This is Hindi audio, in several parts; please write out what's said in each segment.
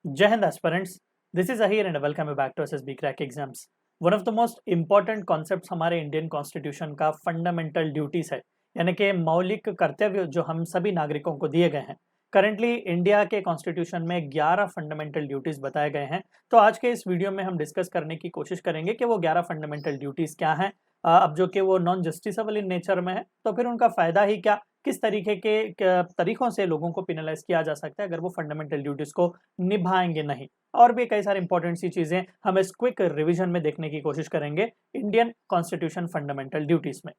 Jai Hind aspirants, this is Ahir and welcome you back to SSB Crack Exams. One of the most important concepts हमारे इंडियन कॉन्स्टिट्यूशन का फंडामेंटल ड्यूटीज है, यानी कि मौलिक कर्तव्य जो हम सभी नागरिकों को दिए गए हैं। करंटली इंडिया के कॉन्स्टिट्यूशन में 11 फंडामेंटल ड्यूटीज बताए गए हैं। तो आज के इस वीडियो में हम डिस्कस करने की कोशिश करेंगे कि वो 11 फंडामेंटल ड्यूटीज क्या हैं। अब जो कि वो नॉन जस्टिसेबल इन नेचर में है, तो फिर उनका फायदा ही क्या, किस तरीके के तरीकों से लोगों को पिनलाइज किया जा सकता है अगर वो फंडामेंटल ड्यूटीज को निभाएंगे नहीं। और भी कई सारी इंपॉर्टेंट सी चीजें हम इस क्विक रिवीजन में देखने की कोशिश करेंगे इंडियन कॉन्स्टिट्यूशन फंडामेंटल ड्यूटीज में।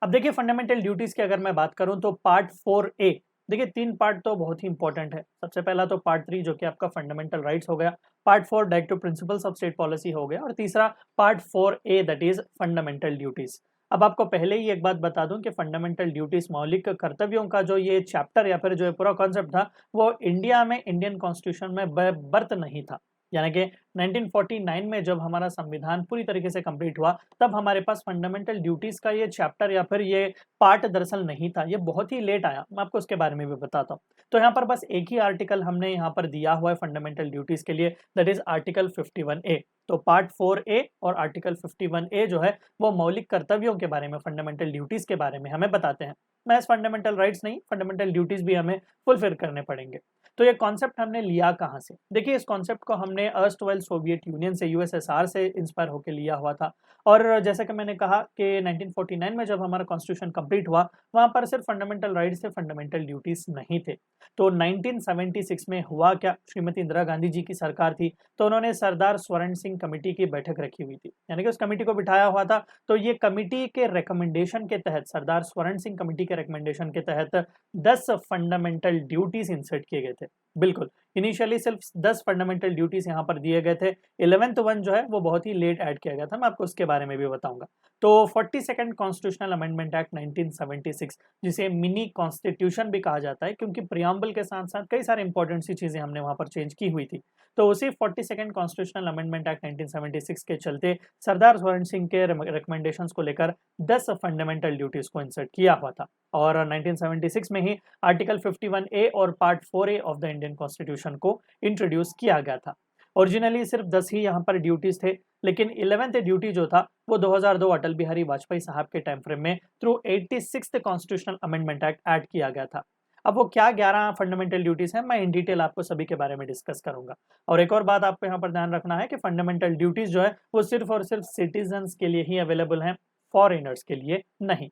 अब देखिए फंडामेंटल ड्यूटीज की अगर मैं बात करूं तो पार्ट 4A, देखिए 3 पार्ट तो बहुत ही इंपॉर्टेंट है। सबसे पहला तो पार्ट 3 जो कि आपका फंडामेंटल राइट्स हो गया, part 4 directive principles of state policy हो गया, और तीसरा part 4A that is fundamental duties. अब आपको पहले ही एक बात बता दूं कि फंडामेंटल ड्यूटीज मौलिक कर्तव्यों का जो ये चैप्टर या फिर जो ये पूरा कॉन्सेप्ट था वो इंडिया में इंडियन कॉन्स्टिट्यूशन में बर्थ नहीं था। यानी कि 1949 में जब हमारा संविधान पूरी तरीके से कंप्लीट हुआ तब हमारे पास फंडामेंटल ड्यूटीज का ये चैप्टर या फिर ये पार्ट दरअसल नहीं था, ये बहुत ही लेट आया। मैं आपको उसके बारे में भी बताता हूँ। तो यहाँ पर बस एक ही आर्टिकल हमने यहाँ पर दिया हुआ है फंडामेंटल ड्यूटीज के लिए, दैट इज आर्टिकल 51A। तो पार्ट 4A और आर्टिकल 51A जो है वो मौलिक कर्तव्यों के बारे में, फंडामेंटल ड्यूटीज के बारे में हमें बताते हैं। मैं फंडामेंटल राइट्स नहीं, फंडामेंटल ड्यूटीज भी हमें फुलफिल करने पड़ेंगे। तो ये कॉन्सेप्ट हमने लिया कहाँ से? देखिए इस कॉन्सेप्ट को हमने अर्स्टवाइल सोवियत यूनियन से, यूएसएसआर से इंस्पायर होकर लिया हुआ था। और जैसा कि मैंने कहा कि 1949 में जब हमारा कॉन्स्टिट्यूशन कंप्लीट हुआ वहां पर सिर्फ फंडामेंटल राइट्स थे, फंडामेंटल ड्यूटीज नहीं थे। तो 1976 में हुआ क्या, श्रीमती इंदिरा गांधी जी की सरकार थी, तो उन्होंने सरदार स्वर्ण सिंह कमेटी की बैठक रखी हुई थी, यानी कि उस कमेटी को बिठाया हुआ था। तो ये कमेटी के रिकमेंडेशन के तहत, सरदार स्वर्ण सिंह कमेटी के रिकमेंडेशन के तहत 10 फंडामेंटल ड्यूटीज इंसर्ट किए गए थे। बिल्कुल, इनिशियली सिर्फ 10 फंडामेंटल ड्यूटीज यहाँ पर दिए गए थे। 11th वन जो है वो बहुत ही लेट ऐड किया गया था, मैं आपको उसके बारे में भी बताऊंगा। तो 42nd कॉन्स्टिट्यूशनल अमेंडमेंट एक्ट 1976, जिसे मिनी कॉन्स्टिट्यूशन भी कहा जाता है क्योंकि प्रियम्बल के साथ साथ कई सारी इंपॉर्टेंट सी चीजें हमने वहां पर चेंज की हुई थी। तो उसी 42nd कॉन्स्टिट्यूशनल अमेंडमेंट एक्ट 1976 के चलते सरदार स्वर्ण सिंह के रिकमेंडेशंस को लेकर 10 फंडामेंटल ड्यूटीज को इंसर्ट किया हुआ था। और 1976 में ही आर्टिकल 51A और part 4A of the Indian constitution को इंट्रोड्यूस किया गया था। ओरिजिनली सिर्फ 10 ही यहाँ पर ड्यूटीज थे, लेकिन 11th ड्यूटी जो था वो 2002 अटल बिहारी वाजपेयी साहब के टाइम फ्रेम में through 86th constitutional amendment act add किया गया था। अब वो क्या 11 फंडामेंटल ड्यूटीज हैं, मैं इन डिटेल आपको सभी के बारे में डिस्कस करूंगा। और एक और बात आपको यहाँ पर ध्यान रखना है कि फंडामेंटल ड्यूटीज जो है वो सिर्फ और सिर्फ सिटीजन्स के लिए ही अवेलेबल हैं, फॉरेनर्स के लिए नहीं।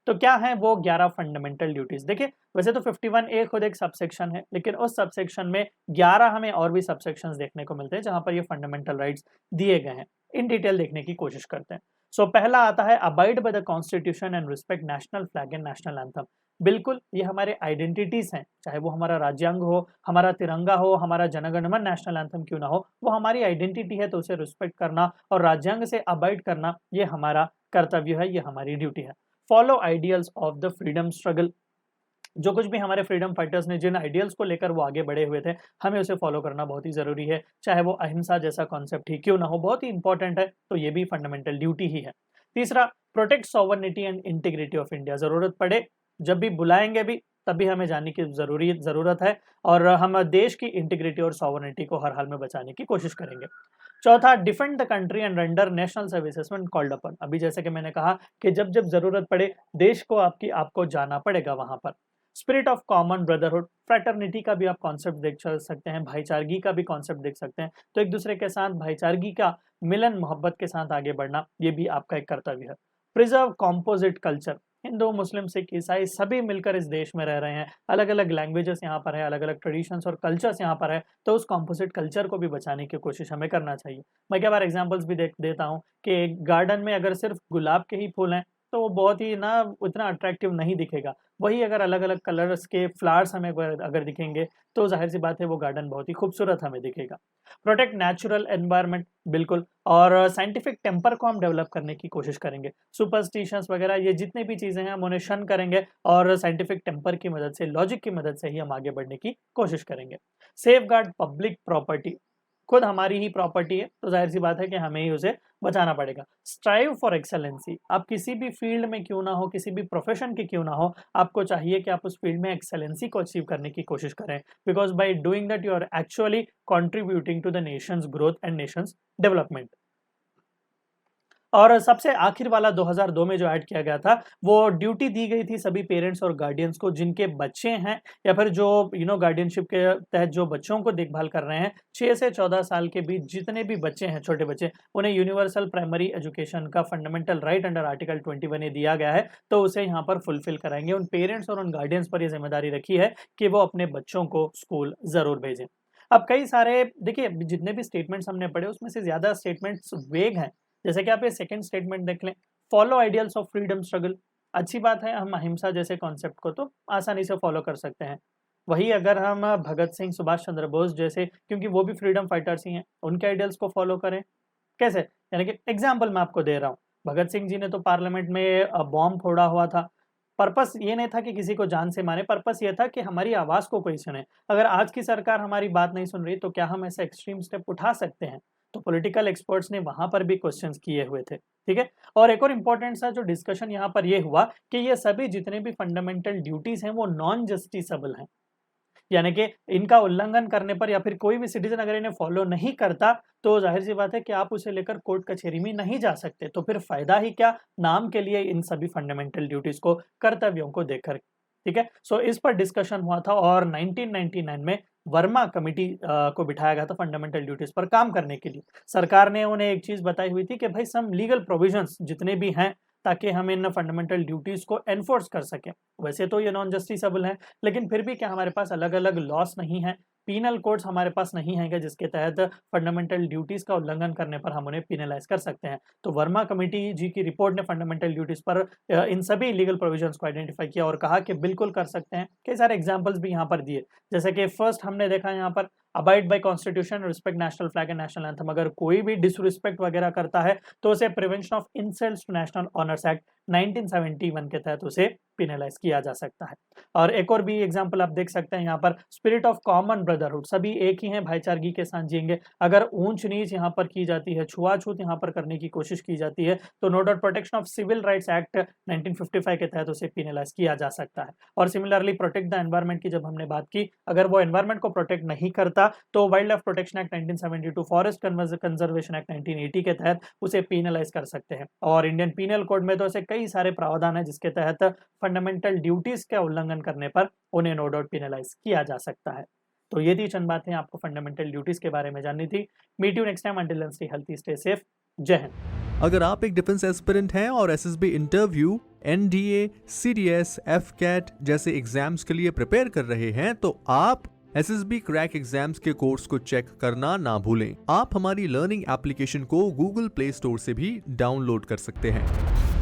तो क्या है वो 11 फंडामेंटल ड्यूटीज? देखिए वैसे तो 51A खुद एक सबसेक्शन है, लेकिन उस सबसेक्शन में 11 हमें और भी सबसेक्शंस देखने को मिलते हैं जहां पर ये फंडामेंटल राइट्स दिए गए हैं। इन डिटेल देखने की कोशिश करते हैं। सो पहला आता है abide by the constitution and respect national flag and national anthem. बिल्कुल, ये हमारे आइडेंटिटीज हैं, चाहे वो हमारा राज्यांग हो, हमारा तिरंगा हो, हमारा जनगण मन नेशनल एंथम क्यों ना हो, वो हमारी आइडेंटिटी है, तो उसे रिस्पेक्ट करना और राज्यांग से अबाइड करना ये हमारा कर्तव्य है, ये हमारी ड्यूटी है। Follow ideals of the freedom struggle. जो कुछ भी हमारे फ्रीडम फाइटर्स ने जिन आइडियल्स को लेकर वो आगे बढ़े हुए थे, हमें उसे फॉलो करना बहुत ही जरूरी है, चाहे वो अहिंसा जैसा कॉन्सेप्ट ही क्यों ना हो, बहुत ही इंपॉर्टेंट है। तो ये भी फंडामेंटल ड्यूटी ही है। तीसरा, protect sovereignty and integrity of India. जरूरत पड़े जब भी बुलाएंगे भी तभी हमें जाने की जरूरत है, और हम देश की इंटीग्रिटी और सॉवर्निटी को हर हाल में बचाने की कोशिश करेंगे। चौथा, defend the country and render national services when called upon. अभी जैसे कि मैंने कहा कि जब जब जरूरत पड़े देश को आपको जाना पड़ेगा वहां पर। Spirit of common brotherhood, fraternity का भी आप कॉन्सेप्ट देख सकते हैं, भाईचारगी का भी कॉन्सेप्ट देख सकते हैं। तो एक दूसरे के साथ भाईचारगी का, मिलन मोहब्बत के साथ आगे बढ़ना, ये भी आपका एक कर्तव्य है। प्रिजर्व कॉम्पोजिट कल्चर, हिंदू मुस्लिम सिख ईसाई सभी मिलकर इस देश में रह रहे हैं, अलग अलग लैंग्वेजेस यहाँ पर है, अलग अलग ट्रेडिशंस और कल्चर्स यहाँ पर है, तो उस कॉम्पोजिट कल्चर को भी बचाने की कोशिश हमें करना चाहिए। मैं कई बार एग्जांपल्स भी देता हूँ कि गार्डन में अगर सिर्फ गुलाब के ही फूल हैं तो वो बहुत ही ना उतना अट्रैक्टिव नहीं दिखेगा। वही अगर अलग अलग कलर्स के फ्लावर्स हमें अगर दिखेंगे तो जाहिर सी बात है वो गार्डन बहुत ही खूबसूरत हमें दिखेगा। प्रोटेक्ट नेचुरल एनवायरनमेंट, बिल्कुल, और साइंटिफिक टेम्पर को हम डेवलप करने की कोशिश करेंगे। सुपरस्टिशंस वगैरह ये जितनी भी चीजें हैं हम उन्हें शन करेंगे और साइंटिफिक टेम्पर की मदद से, लॉजिक की मदद से ही हम आगे बढ़ने की कोशिश करेंगे। सेफ गार्ड पब्लिक प्रॉपर्टी, खुद हमारी ही प्रॉपर्टी है, तो जाहिर सी बात है कि हमें ही उसे बचाना पड़ेगा। स्ट्राइव फॉर एक्सेलेंसी, आप किसी भी फील्ड में क्यों ना हो, किसी भी प्रोफेशन की क्यों ना हो, आपको चाहिए कि आप उस फील्ड में एक्सेलेंसी को अचीव करने की कोशिश करें, because by doing that you are actually contributing to the nation's growth and nation's development. और सबसे आखिर वाला 2002 में जो ऐड किया गया था, वो ड्यूटी दी गई थी सभी पेरेंट्स और गार्डियंस को जिनके बच्चे हैं या फिर जो गार्डियनशिप के तहत जो बच्चों को देखभाल कर रहे हैं, 6 से 14 साल के बीच जितने भी बच्चे हैं, छोटे बच्चे, उन्हें यूनिवर्सल प्राइमरी एजुकेशन का फंडामेंटल राइट अंडर आर्टिकल 21 ए दिया गया है, तो उसे यहाँ पर फुलफिल कराएंगे। उन पेरेंट्स और उन गार्डियंस पर ये जिम्मेदारी रखी है कि वो अपने बच्चों को स्कूल ज़रूर भेजें। अब कई सारे देखिए, जितने भी स्टेटमेंट्स हमने पढ़े उसमें से ज़्यादा स्टेटमेंट्स वेग हैं। जैसे कि आप ये सेकंड स्टेटमेंट देख लें, follow ideals of freedom struggle. अच्छी बात है, हम अहिंसा जैसे कॉन्सेप्ट को तो आसानी से फॉलो कर सकते हैं। वही अगर हम भगत सिंह, सुभाष चंद्र बोस जैसे, क्योंकि वो भी फ्रीडम फाइटर्स ही हैं, उनके आइडियल्स को फॉलो करें कैसे? यानी कि एग्जाम्पल मैं आपको दे रहा हूँ, भगत सिंह जी ने तो पार्लियामेंट में बॉम्ब फोड़ा हुआ था। पर्पस ये नहीं था कि किसी को जान से मारे, पर्पस ये था कि हमारी आवाज को कोई सुने। अगर आज की सरकार हमारी बात नहीं सुन रही तो क्या हम ऐसा एक्सट्रीम स्टेप उठा सकते हैं? तो पॉलिटिकल एक्सपर्ट्स ने वहां पर भी क्वेश्चंस किए हुए थे, ठीक है। और एक और इम्पोर्टेंट सा जो डिस्कशन यहाँ पर ये हुआ कि ये सभी जितने भी फंडामेंटल ड्यूटीज हैं वो नॉन जस्टिसेबल हैं, यानी कि इनका उल्लंघन करने पर या फिर कोई भी सिटीजन अगर इन्हें फॉलो नहीं करता तो जाहिर सी बात है कि आप उसे लेकर कोर्ट कचहरी में नहीं जा सकते। तो फिर फायदा ही क्या नाम के लिए इन सभी फंडामेंटल ड्यूटीज को, कर्तव्यों को देखकर, ठीक है। सो इस पर डिस्कशन हुआ था और 1999 में वर्मा कमेटी को बिठाया गया था फंडामेंटल ड्यूटीज पर काम करने के लिए। सरकार ने उन्हें एक चीज बताई हुई थी कि भाई सम लीगल प्रोविजंस जितने भी हैं, ताकि हम इन फंडामेंटल ड्यूटीज को एनफोर्स कर सकें। वैसे तो ये नॉन जस्टिसेबल है, लेकिन फिर भी क्या हमारे पास अलग अलग लॉस नहीं है, पीनल कोड्स हमारे पास नहीं है क्या जिसके तहत फंडामेंटल ड्यूटीज का उल्लंघन करने पर हम उन्हें पिनलाइज कर सकते हैं। तो वर्मा कमेटी जी की रिपोर्ट ने फंडामेंटल ड्यूटीज पर इन सभी लीगल प्रोविजंस को आइडेंटिफाई किया और कहा कि बिल्कुल कर सकते हैं। कई सारे एग्जांपल्स भी यहाँ पर दिए, जैसे कि फर्स्ट हमने देखा यहाँ पर abide by constitution, respect national flag and national anthem. अगर कोई भी डिसरिस्पेक्ट वगैरह करता है तो उसे prevention of insults to national honours act 1971 के तहत उसे पिनलाइज किया जा सकता है। और एक और भी एग्जांपल आप देख सकते हैं यहाँ पर, स्पिरिट ऑफ कॉमन ब्रदरहुड, सभी एक ही हैं, भाईचारगी के साथ जिएंगे। अगर ऊंच नीच यहाँ पर की जाती है, छुआछूत यहाँ पर करने की कोशिश की जाती है, तो no doubt protection of civil rights act 1955 के तहत उसे पिनलाइज किया जा सकता है। और सिमिलरली प्रोटेक्ट द एनवायरमेंट की जब हमने बात की, अगर वो एनवायरमेंट को प्रोटेक्ट नहीं करता तो wild life protection act 1972, forest conservation act 1980 के तहत उसे पिनलाइज कर सकते हैं। और इंडियन पीनल कोड में तो ऐसे कई सारे प्रावधान है जिसके तहत फंडामेंटल ड्यूटीज का उल्लंघन करने पर उन्हें नो डाउट पिनलाइज किया जा सकता है। तो ये थी चंद बातें आपको फंडामेंटल ड्यूटीज के बारे में जाननी थी। Meet you next time, until then stay healthy, stay safe, Jai Hind. अगर आप एक डिफेंस एस्पिरेंट हैं और SSB interview, NDA, CDS, AFCAT जैसे एग्जाम्स के लिए प्रिपेयर कर रहे हैं तो आप एसएसबी क्रैक एग्जाम्स के कोर्स को चेक करना ना भूलें। आप हमारी लर्निंग एप्लीकेशन को गूगल प्ले स्टोर से भी डाउनलोड कर सकते हैं।